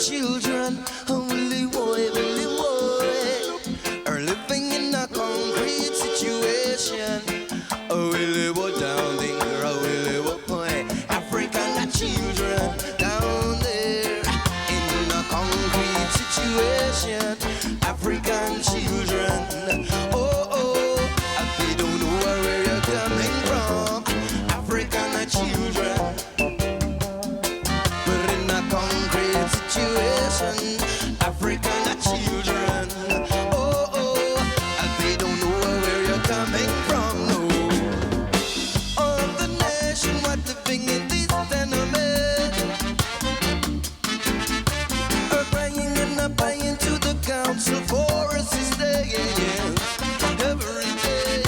children, Willie boy, are living in a concrete situation. Willie boy down there, Willie boy, African children down there in a concrete situation. African children, they don't know where you're coming from. African children, we're in a concrete situation. African children, they don't know where you're coming from. No, all the nation what living in this tenement are crying and applying to the council for assistance every day.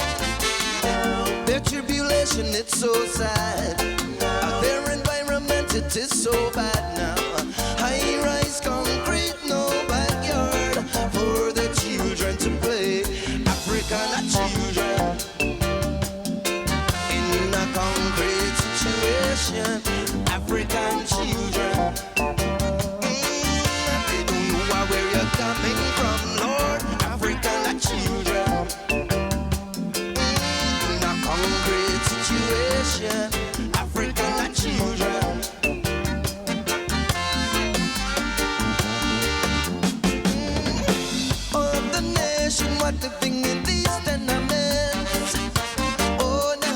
Their tribulation, it's so sad. Their environment, it is so bad now. High-rise concrete, no backyard for the children to play. African children in a concrete situation. African children, they don't know where you're coming from, Lord. African children in a concrete situation. African children, all the nation what living in these tenements. Oh no,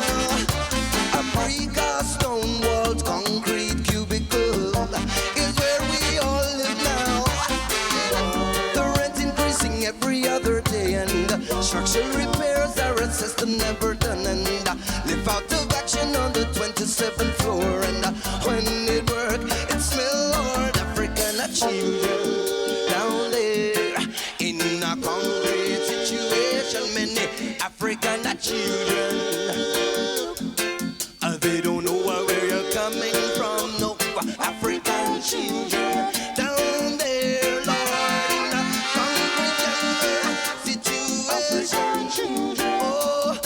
Africa stone-walled concrete cubicle is where we all live now. The rent increasing every other day, and structural repairs are assessed and never done, and live out of action on the 27th floor. And when it work, it smell, Lord. African children down there in a concrete situation. Many African children, they don't know where you're coming from. No, African children down there, Lord, in a concrete situation. Oh,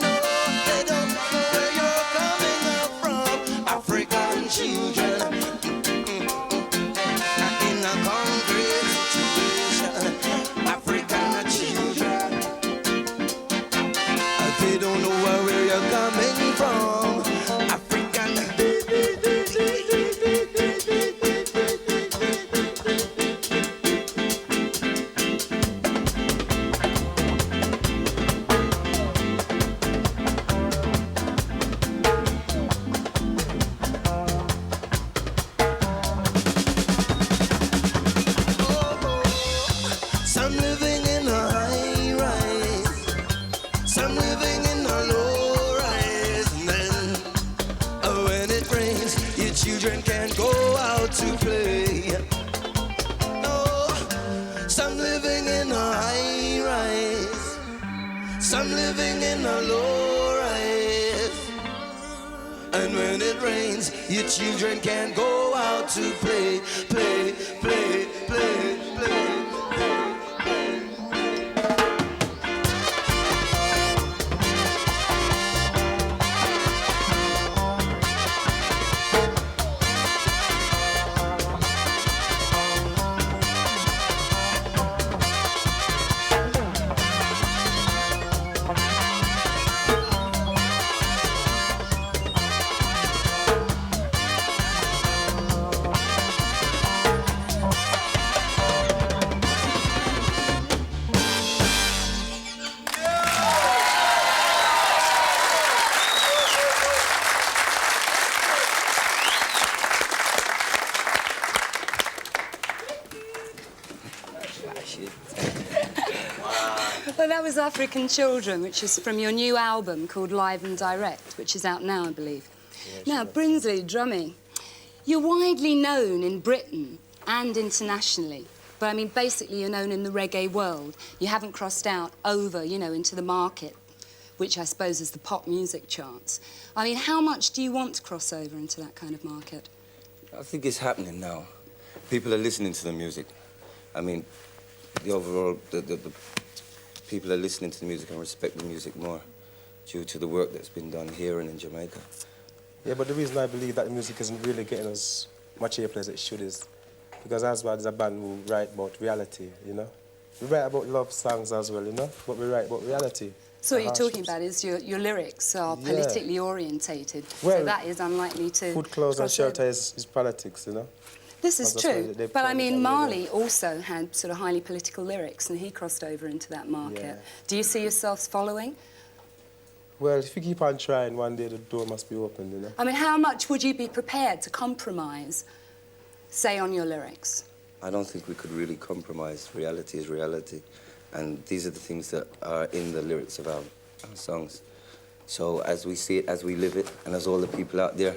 no, they don't know where you're coming up from. African children in a concrete situation. African children, they don't know where you're coming from. African. Some living in a high rise, some living in a low rise, and then when it rains, your children can't go out to play. No, some living in a high rise, some living in a low rise, and when it rains, your children can't go out to play, play, play, play, play. Well, that was African Children, which is from your new album called Live and Direct, which is out now, I believe. Now, Brinsley, Drummie, you're widely known in Britain and internationally, but I mean, basically, you're known in the reggae world. You haven't crossed out over, you know, into the market, which I suppose is the pop music charts. I mean, how much do you want to cross over into that kind of market? I think it's happening now. People are listening to the music. I mean, the overall, the people are listening to the music and respect the music more due to the work that's been done here and in Jamaica. Yeah, but the reason I believe that the music isn't really getting as much airplay as it should is Because Aswad is a band who write about reality, you know. We write about love songs as well, you know, but we write about reality. So what you're talking about is your lyrics are politically orientated, well, so that is unlikely to... Food, clothes and shelter is politics, you know. This is true, but I mean, Marley there. also had sort of highly political lyrics, and he crossed over into that market. Yeah. Do you see yourselves following? Well, if you keep on trying, one day the door must be opened, you know. I mean, how much would you be prepared to compromise, say, on your lyrics? I don't think we could really compromise. Reality is reality. And these are the things that are in the lyrics of our songs. So as we see it, as we live it, and as all the people out there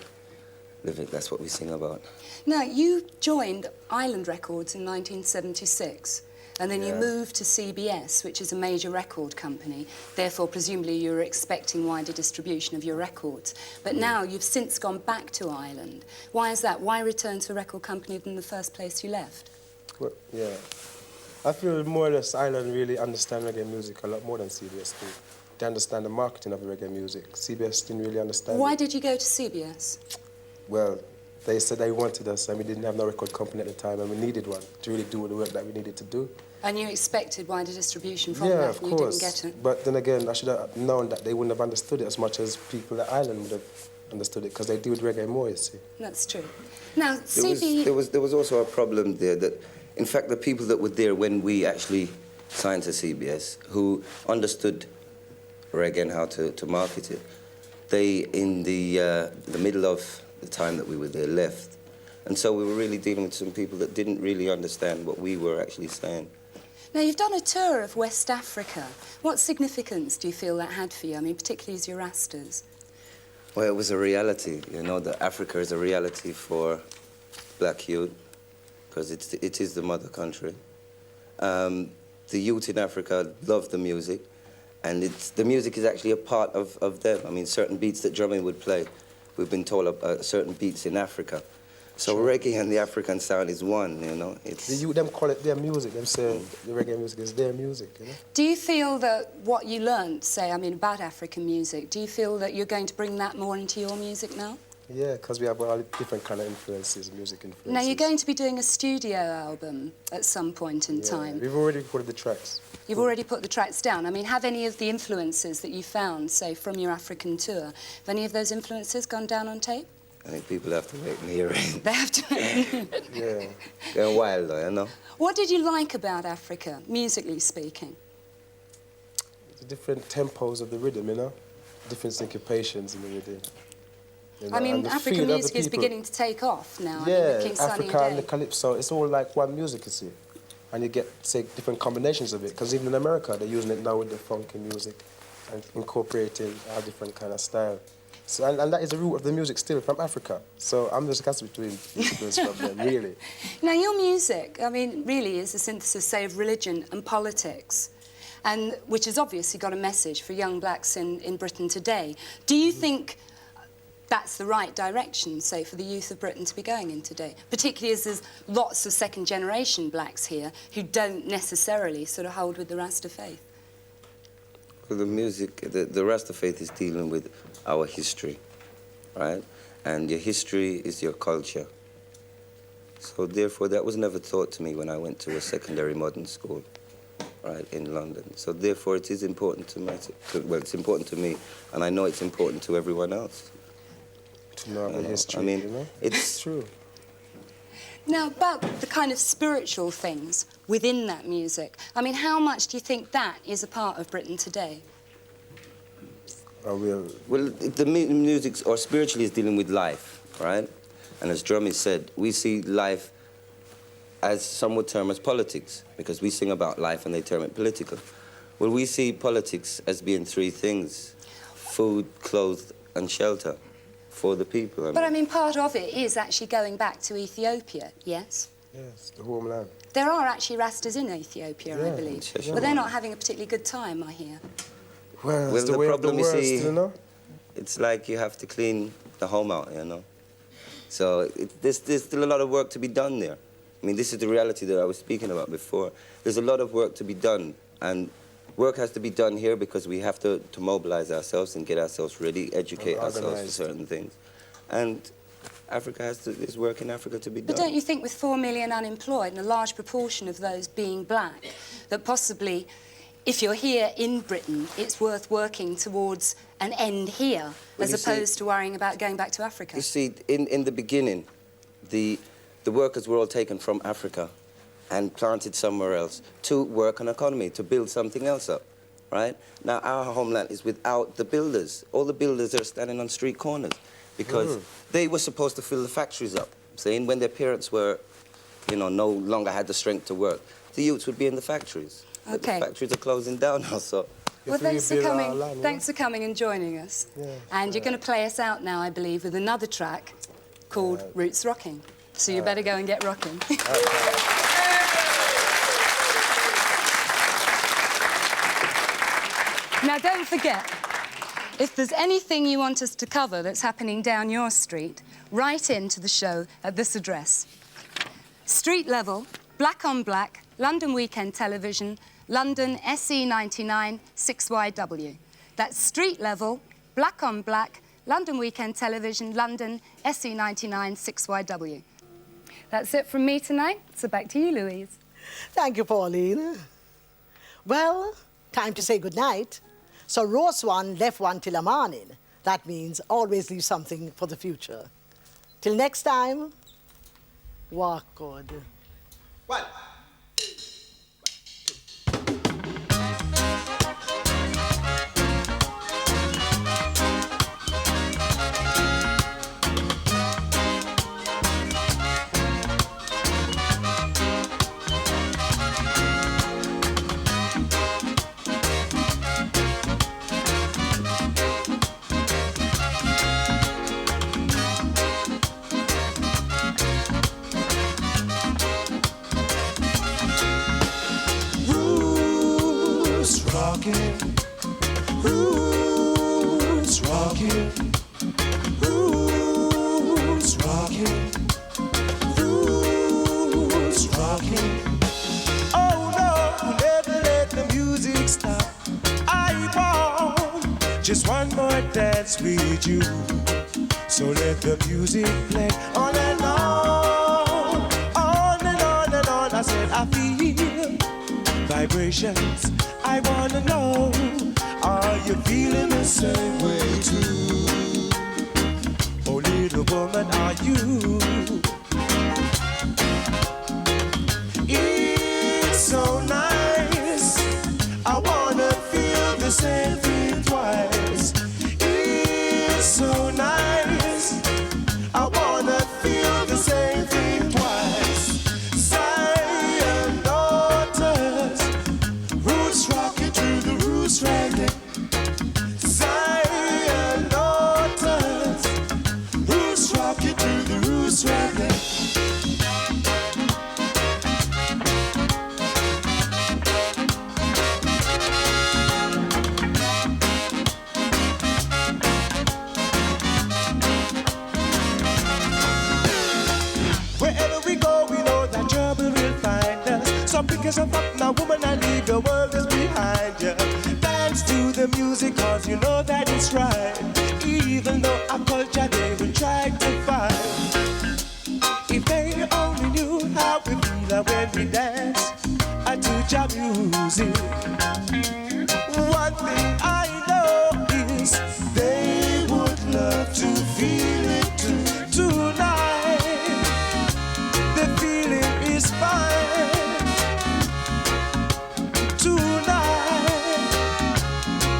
live it, that's what we sing about. Now, you joined Island Records in 1976, and then you moved to CBS, which is a major record company. Therefore, presumably, you were expecting wider distribution of your records. But now you've since gone back to Ireland. Why is that? Why return to a record company in the first place you left? Well, yeah. I feel more or less Ireland really understand reggae music a lot more than CBS do. They understand the marketing of reggae music. CBS didn't really understand Why it. did you go to CBS? Well, they said they wanted us, and we didn't have no record company at the time, and we needed one to really do the work that we needed to do. And you expected wider distribution from Yeah, that, of and you course. didn't get it? But then again, I should have known that they wouldn't have understood it as much as people at Ireland would have understood it, because they deal with reggae more, you see. That's true. Now, There was also a problem there that, in fact, the people that were there when we actually signed to CBS, who understood reggae and how to market it, they, in the middle of the time that we were there, left. And so we were really dealing with some people that didn't really understand what we were actually saying. Now, you've done a tour of West Africa. What significance do you feel that had for you? I mean, particularly as your Rastas. Well, it was a reality, you know, that Africa is a reality for black youth, because it is the mother country. The youth in Africa love the music, and the music is actually a part of them. I mean, certain beats that drumming would play, we've been told certain beats in Africa. So reggae and the African sound is one, you know. The youth, them call it their music. Them say the reggae music is their music, you know. Do you feel that what you learnt, say, I mean, about African music, do you feel that you're going to bring that more into your music now? Yeah, because we have all different kind of influences, music influences. Now, you're going to be doing a studio album at some point in time. We've already recorded the tracks. You've already put the tracks down. I mean, have any of the influences that you found, say, from your African tour, have any of those influences gone down on tape? I think people have to make me hear it. They have to. Yeah. Going wild, though, you know. What did you like about Africa, musically speaking? The different tempos of the rhythm, you know? Different syncopations in the rhythm. You know? I mean, the African feel of the music is people. beginning to take off now. Yeah, I mean, with King Sunny Africa and Day. the Calypso, it's all like one music, you see. And you get, say, different combinations of it. Because even in America, they're using it now with the funky music and incorporating a different kind of style. So, and that is the root of the music still from Africa. So I'm just a between influence from them, really. Now, your music, I mean, really is a synthesis, say, of religion and politics, and which has obviously got a message for young blacks in Britain today. Do you think that's the right direction, say, for the youth of Britain to be going in today? Particularly as there's lots of second-generation blacks here who don't necessarily sort of hold with the Rasta faith. Well, the music, the Rasta faith is dealing with our history, right? And your history is your culture. So therefore, that was never taught to me when I went to a secondary modern school, right, in London. So therefore, it is important to me, well, it's important to me, and I know it's important to everyone else. To know about history, I mean, you know? it's true. Now, about the kind of spiritual things within that music, I mean, how much do you think that is a part of Britain today? Well, the music, or spiritually, is dealing with life, right? And as Drummie said, we see life as some would term as politics, because we sing about life and they term it political. Well, we see politics as being three things: food, clothes, and shelter for the people. But I mean, part of it is actually going back to Ethiopia, yes? Yes, the homeland. There are actually Rastas in Ethiopia, I Yeah, believe. Cheshire. But they're not having a particularly good time, I hear. Well, Well, the the way of problem the you worst, see, you know? it's like you have to clean the home out, you know? So there's still a lot of work to be done there. I mean, this is the reality that I was speaking about before. There's a lot of work to be done, and work has to be done here because we have to mobilize ourselves and get ourselves ready, educate ourselves for certain things. And there's work in Africa to be done. But don't you think with 4 million unemployed and a large proportion of those being black, that possibly, if you're here in Britain, it's worth working towards an end here, as opposed to worrying about going back to Africa? You see, in the beginning, the workers were all taken from Africa and planted somewhere else to work an economy, to build something else up, right? Now, our homeland is without the builders. All the builders are standing on street corners because they were supposed to fill the factories up, saying when their parents were, you know, no longer had the strength to work, the youths would be in the factories. Okay. But the factories are closing down now, so... Well, thanks for coming and joining us. Yeah. And you're going to play us out now, I believe, with another track called Roots Rockin'. So you better go and get rocking. Now, don't forget, if there's anything you want us to cover that's happening down your street, write in to the show at this address. Street level, Black on Black, London Weekend Television, London SE99 6YW. That's street level, Black on Black, London Weekend Television, London SE99 6YW. That's it from me tonight, so back to you, Louise. Thank you, Pauline. Well, time to say goodnight. So roast one, left one till a morning. That means always leave something for the future. Till next time, walk good. One. Roots rockin', roots rockin', roots rockin'. Oh no, never let the music stop. I want just one more dance with you. So let the music play on and on, on and on and on. I said I feel vibrations. I wanna know, are you feeling the same way too? Oh, little woman, are you? It's so nice. I wanna feel the same thing twice. It's so nice. I wanna feel the same thing twice. Zion daughters, roots rockin' through the roots reggae. Zion daughters, roots rockin' through the roots reggae. Wherever we go, we know that trouble will find us. So pick yourself up now, woman, and leave the world is behind you. Dance to the music, cause you know that it's right. Even though our culture they will try to fight. If they only knew how we feel when we dance to your music. One thing I know is they would love to feel it tonight. The feeling is fine. Tonight,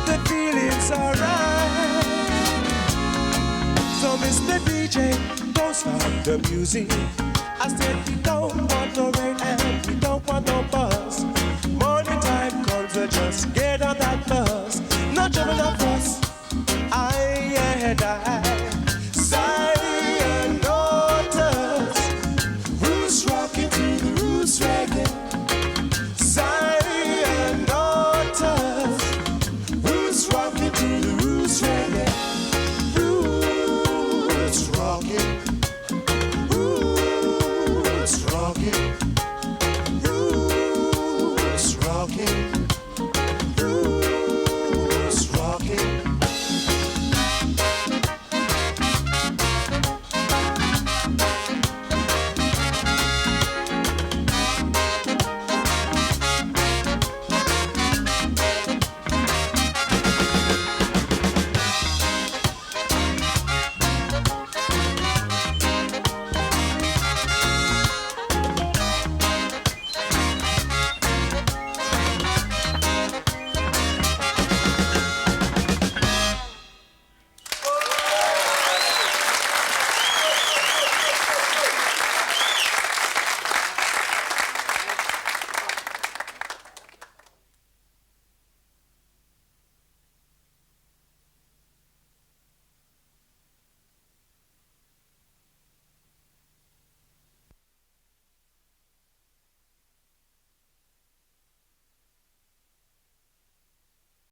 the feeling's alright. So Mr. DJ, don't stop the music. I said we don't want no rain and we don't want no buzz. Morning time comes, so just get on that bus. No trouble, no fuss. I